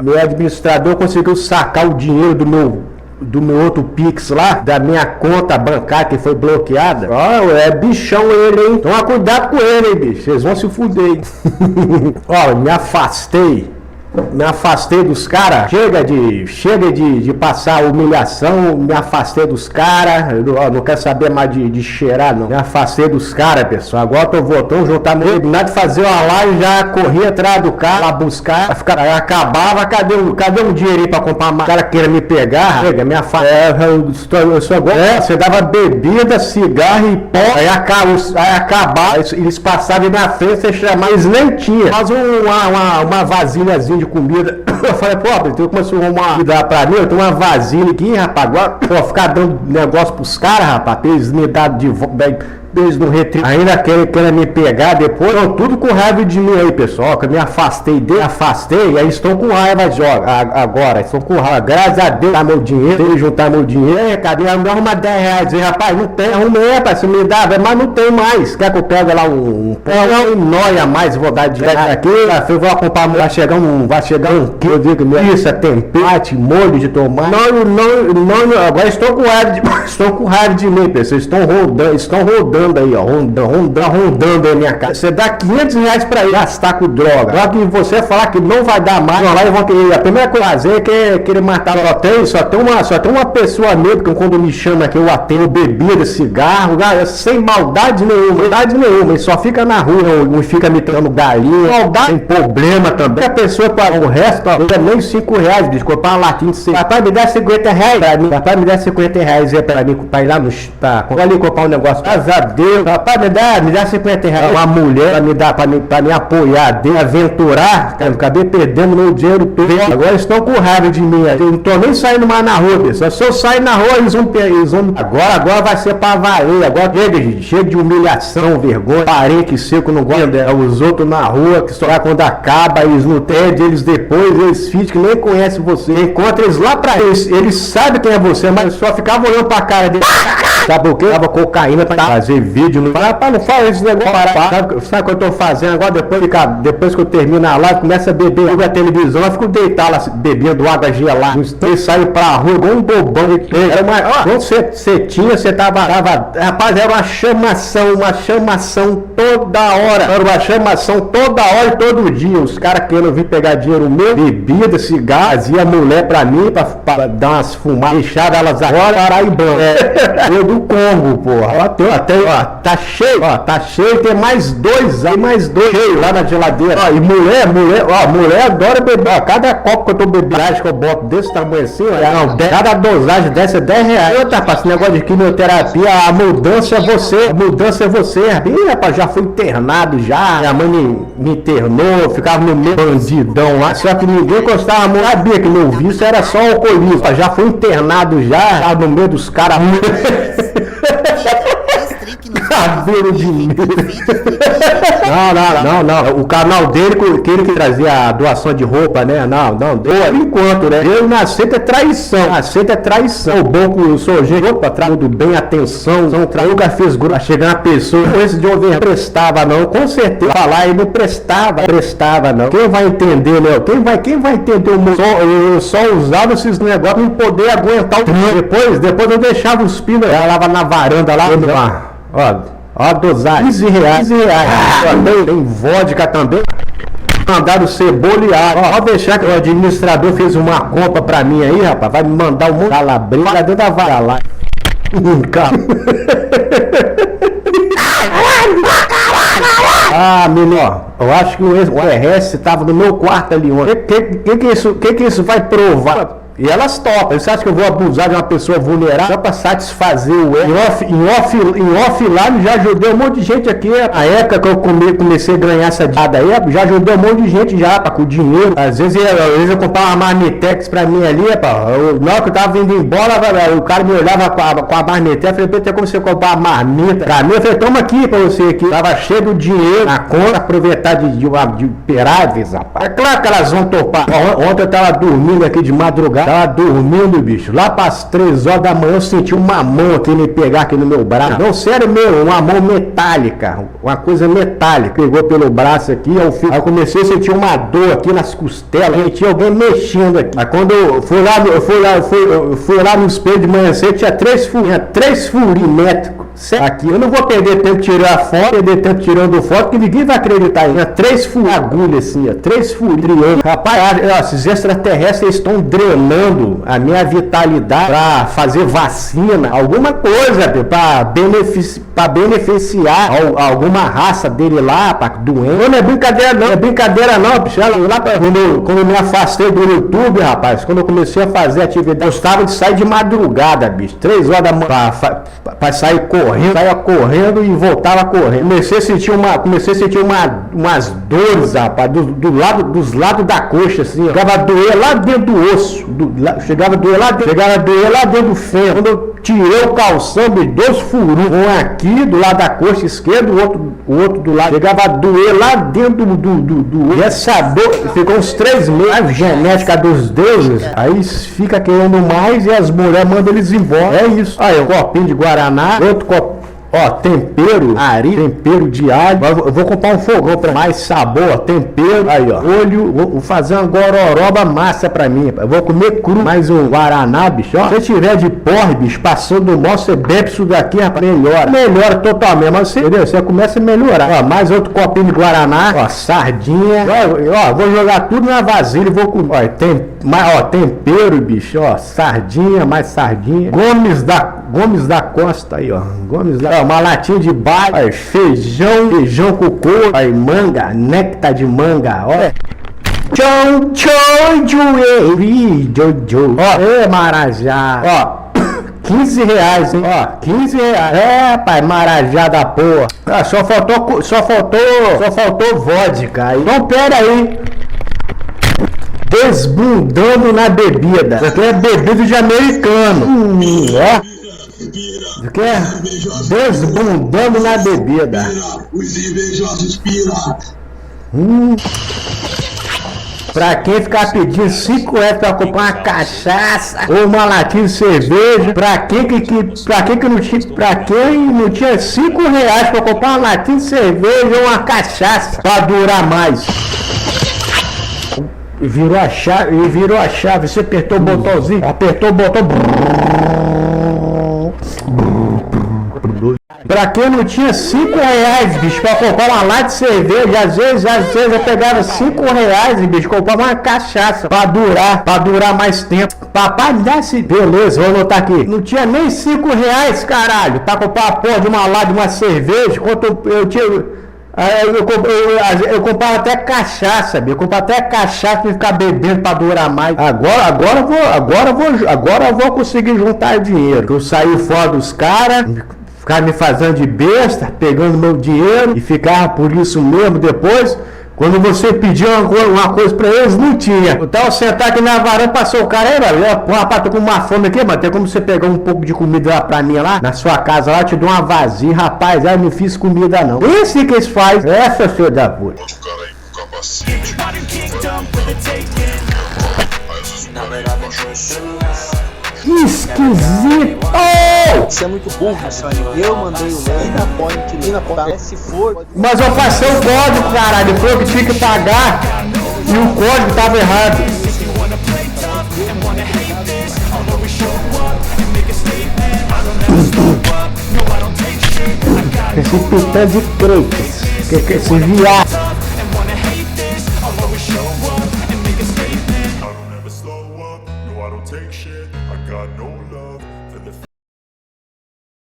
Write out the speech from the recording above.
Meu administrador conseguiu sacar o dinheiro do meu outro Pix lá, da minha conta bancária que foi bloqueada. Ó, é bichão ele, hein? Toma cuidado com ele, hein, bicho. Vocês vão se fuder, hein? Ó, me afastei dos caras. Chega de passar humilhação. Me afastei dos caras. Não quero saber mais de cheirar, não. Me afastei dos caras, pessoal. Agora tô voltando, juntar meu. Nada de fazer uma live, já corri atrás do cara, lá buscar. Acabava, cadê um dinheiro aí pra comprar mais? O cara queira me pegar. Chega, me afastei. Eu sou igual. Você dava bebida, cigarro e pó. Aí acabava. Eles passavam na frente, você chamava. Eles nem tinham. Faz uma vasilhazinha de comida. Eu falei, pô, então começou a dar pra mim, eu tenho uma vasilha aqui, rapaz, agora, pô, ficar dando negócio pros caras, rapaz, pra eles me dar de volta, eles não retribuem, ainda querem me pegar depois, estão tudo com raiva de mim aí, pessoal, que eu me afastei, e aí estão com raiva agora, estão com raiva, graças a Deus, tá meu dinheiro, eles juntar meu dinheiro, cadê? Me arruma 10 reais, aí, rapaz, não tem, arrumei, rapaz, você me dá, mas não tem mais, quer que eu pegue lá um nóia a mais, vou dar dinheiro aqui, eu vou comprar, vai chegar um quilo, eu digo, isso, é tempete, molho de tomate, não, agora estou com raiva de mim, pessoal, estão rodando aí, ó, rondando aí minha casa. Você dá 500 reais pra ir gastar com droga. Só que você falar que não vai dar mais, lá e vão querer. A primeira coisa a fazer é querer matar. Só tem uma pessoa mesmo que quando me chama aqui, eu atendo bebida, cigarro, sem maldade nenhuma. Ele só fica na rua, não fica me trando galinha. Maldade, tem problema também. A pessoa para o resto, ó, não é nem 5 reais, bicho, comprar uma latinha de cigarro. Rapaz, me dá 50 reais pra mim. Rapaz, me dá 50 reais aí pra mim, pra ir lá no. Pra ali comprar um negócio. Deus, rapaz, me dá 50 reais. Uma mulher pra me apoiar, de aventurar, cara, acabei perdendo meu dinheiro todo. Agora estão com raiva de mim. Eu não tô nem saindo mais na rua, pessoal. Se eu sair na rua, eles vão. Agora vai ser pra valer. Agora chega de humilhação, vergonha. Parente seco, não gosta. Os outros na rua, que só quando acaba, eles não tem, eles depois, eles fingem que nem conhecem você. Encontra eles lá pra eles sabem quem é você, mas só ficava olhando pra cara dele. Sabe o que? Tava cocaína pra fazer vídeo. Não fala esse negócio. Sabe o que eu tô fazendo agora? Depois que eu termino a live, começa a beber a televisão, eu fico deitado lá, bebendo água gelada. Ele saiu pra rua igual um bobão. Quando você tava. Rapaz, era uma chamação toda hora. Era uma chamação toda hora e todo dia. Os caras querendo vir pegar dinheiro meu, bebida, cigarro, fazia mulher pra mim, pra dar umas fumadas, deixar elas agora, paraibano. Eu do Congo, porra. Tá cheio, tem mais dois cheio lá na geladeira. Ó, e mulher adora beber. Ó, cada copo que eu tô bebendo, que eu boto desse tamanho assim, ó, cada dosagem dessa é 10 reais. Outra, rapaz, esse negócio de quimioterapia, a mudança é você. Ih, rapaz, já fui internado já. Minha mãe me internou, ficava no meio bandidão lá. Só que ninguém gostava, não sabia que meu vício era só alcoolismo. Já fui internado já no meio dos caras. Cabelo de mim. Não. O canal dele, que ele que trazia a doação de roupa, né? Não. Por enquanto, né? Eu não aceito é traição. O bom que eu sou gente, opa, tudo bem, atenção. Nunca fiz grupo. Chegando a pessoa, esse de over prestava, não. Com certeza. Falar, ele não prestava, não. Quem vai entender, né? Quem vai entender o mundo? Eu só usava esses negócios pra poder aguentar o tempo. Depois eu deixava os pinos, ela lá na varanda lá. Ó a dosagem, 15 reais. Tem vodka também. Mandaram cebola e água. Ó, deixar que o administrador fez uma compra pra mim aí, rapaz. Vai me mandar um monte de calabrinha lá dentro da vara lá. Menino, eu acho que o RS tava no meu quarto ali ontem. Que isso vai provar? E elas topam. Você acha que eu vou abusar de uma pessoa vulnerável só pra satisfazer o ego? Em offline já ajudei um monte de gente aqui. Na época que eu comecei a ganhar essa diada aí, já ajudei um monte de gente já, com dinheiro. Às vezes eu comprava uma marmitex pra mim ali, na hora que eu tava vindo embora, o cara me olhava com a marmitex, eu falei, tem como você comprar uma marmita pra mim? Eu falei, toma aqui pra você aqui. Tava cheio do dinheiro na conta, aproveitar de peráveis, rapaz. É claro que elas vão topar. Ontem eu tava dormindo aqui de madrugada, tava dormindo, bicho. Lá pras 3 horas da manhã eu senti uma mão aqui me pegar aqui no meu braço. Não, sério mesmo, uma mão metálica, uma coisa metálica. Pegou pelo braço aqui, aí eu comecei a sentir uma dor aqui nas costelas. E tinha alguém mexendo aqui. Aí quando eu fui lá no espelho de manhã cedo, tinha 3 furinhos métricos. Aqui, eu não vou perder tempo tirando foto, que ninguém vai acreditar aí. 3 agulhas assim, ó, 3 furinhos. Rapaz, esses extraterrestres estão drenando a minha vitalidade pra fazer vacina, alguma coisa, pra beneficiar alguma raça dele lá, pra doença. Não é brincadeira não, bicho. Lá quando eu me afastei do YouTube, rapaz, quando eu comecei a fazer atividade, eu gostava de sair de madrugada, bicho, 3 horas da manhã, pra sair correndo, saia correndo e voltava correndo. Comecei a sentir umas dores, rapaz, dos lados da coxa, assim, ó. Chegava a doer lá dentro do osso, chegava a doer lá dentro do fêmur. Quando eu tirei o calção, 2 furos, um aqui do lado da coxa esquerda, o outro do lado, chegava a doer lá dentro do osso. E essa dor ficou uns 3 meses, a genética dos deuses, aí fica querendo mais e as mulheres mandam eles embora. É isso. Aí, um copinho de guaraná, outro copo. Ó, tempero de alho. Eu vou comprar um fogão pra mais sabor, tempero. Aí, ó, olho. Vou fazer uma gororoba massa pra mim. Eu vou comer cru. Mais um guaraná, bicho. Ó, se tiver de porre, bicho, passando mal, você bebe isso daqui, rapaz. Melhora totalmente. Mas você, entendeu? Você começa a melhorar. Ó, mais outro copinho de guaraná. Ó, sardinha. Ó, vou jogar tudo na vasilha e vou comer. Ó, tempero, bicho. Ó, sardinha, mais sardinha. Gomes da Costa aí, ó. Uma latinha de baia, aí, feijão com coco, aí, manga, néctar de manga, ó. Ó, Marajá, ó. 15 reais, hein? Ó, 15 reais. É, pai, Marajá da porra. Ah, só faltou vodka. Então, pera aí. Desbundando na bebida. Isso aqui é bebida de americano. Ó. Desbundando na bebida. Os invejosos pira. Pra quem ficar pedindo 5 reais pra comprar uma cachaça ou uma latinha de cerveja, pra quem não tinha 5 reais pra comprar uma latinha de cerveja ou uma cachaça pra durar mais. Virou a chave, você apertou o botãozinho, apertou o botão. Pra quem não tinha 5 reais, bicho, pra comprar uma lata de cerveja, às vezes eu pegava 5 reais, bicho, comprava uma cachaça pra durar mais tempo. Papai, me dá esse. Beleza, vou anotar aqui. Não tinha nem 5 reais, caralho, pra comprar a porra de uma lata de uma cerveja, enquanto eu tinha. Eu comprava até cachaça, bicho. Eu comprava até cachaça pra ficar bebendo pra durar mais. Agora eu vou conseguir juntar dinheiro. Eu saí fora dos caras, ficar me fazendo de besta, pegando meu dinheiro e ficava por isso mesmo depois. Quando você pediu uma coisa pra eles, não tinha. Então eu sentar aqui na varanda, passou o cara aí, velho. Rapaz, tô com uma fome aqui, mano. Tem como você pegar um pouco de comida lá pra mim lá? Na sua casa lá, eu te dou uma vazia, rapaz. Aí eu não fiz comida não. Esse que eles fazem, essa filha da puta. Bota o cara aí com capacete. Esquisito! Você é muito burro, Sonny. Eu mandei o link na point, se for. Mas eu passei o código, caralho. Ele falou que tinha que pagar e o código tava errado. Esse pitão de crentes. Que esse viado. Take shit, I got no love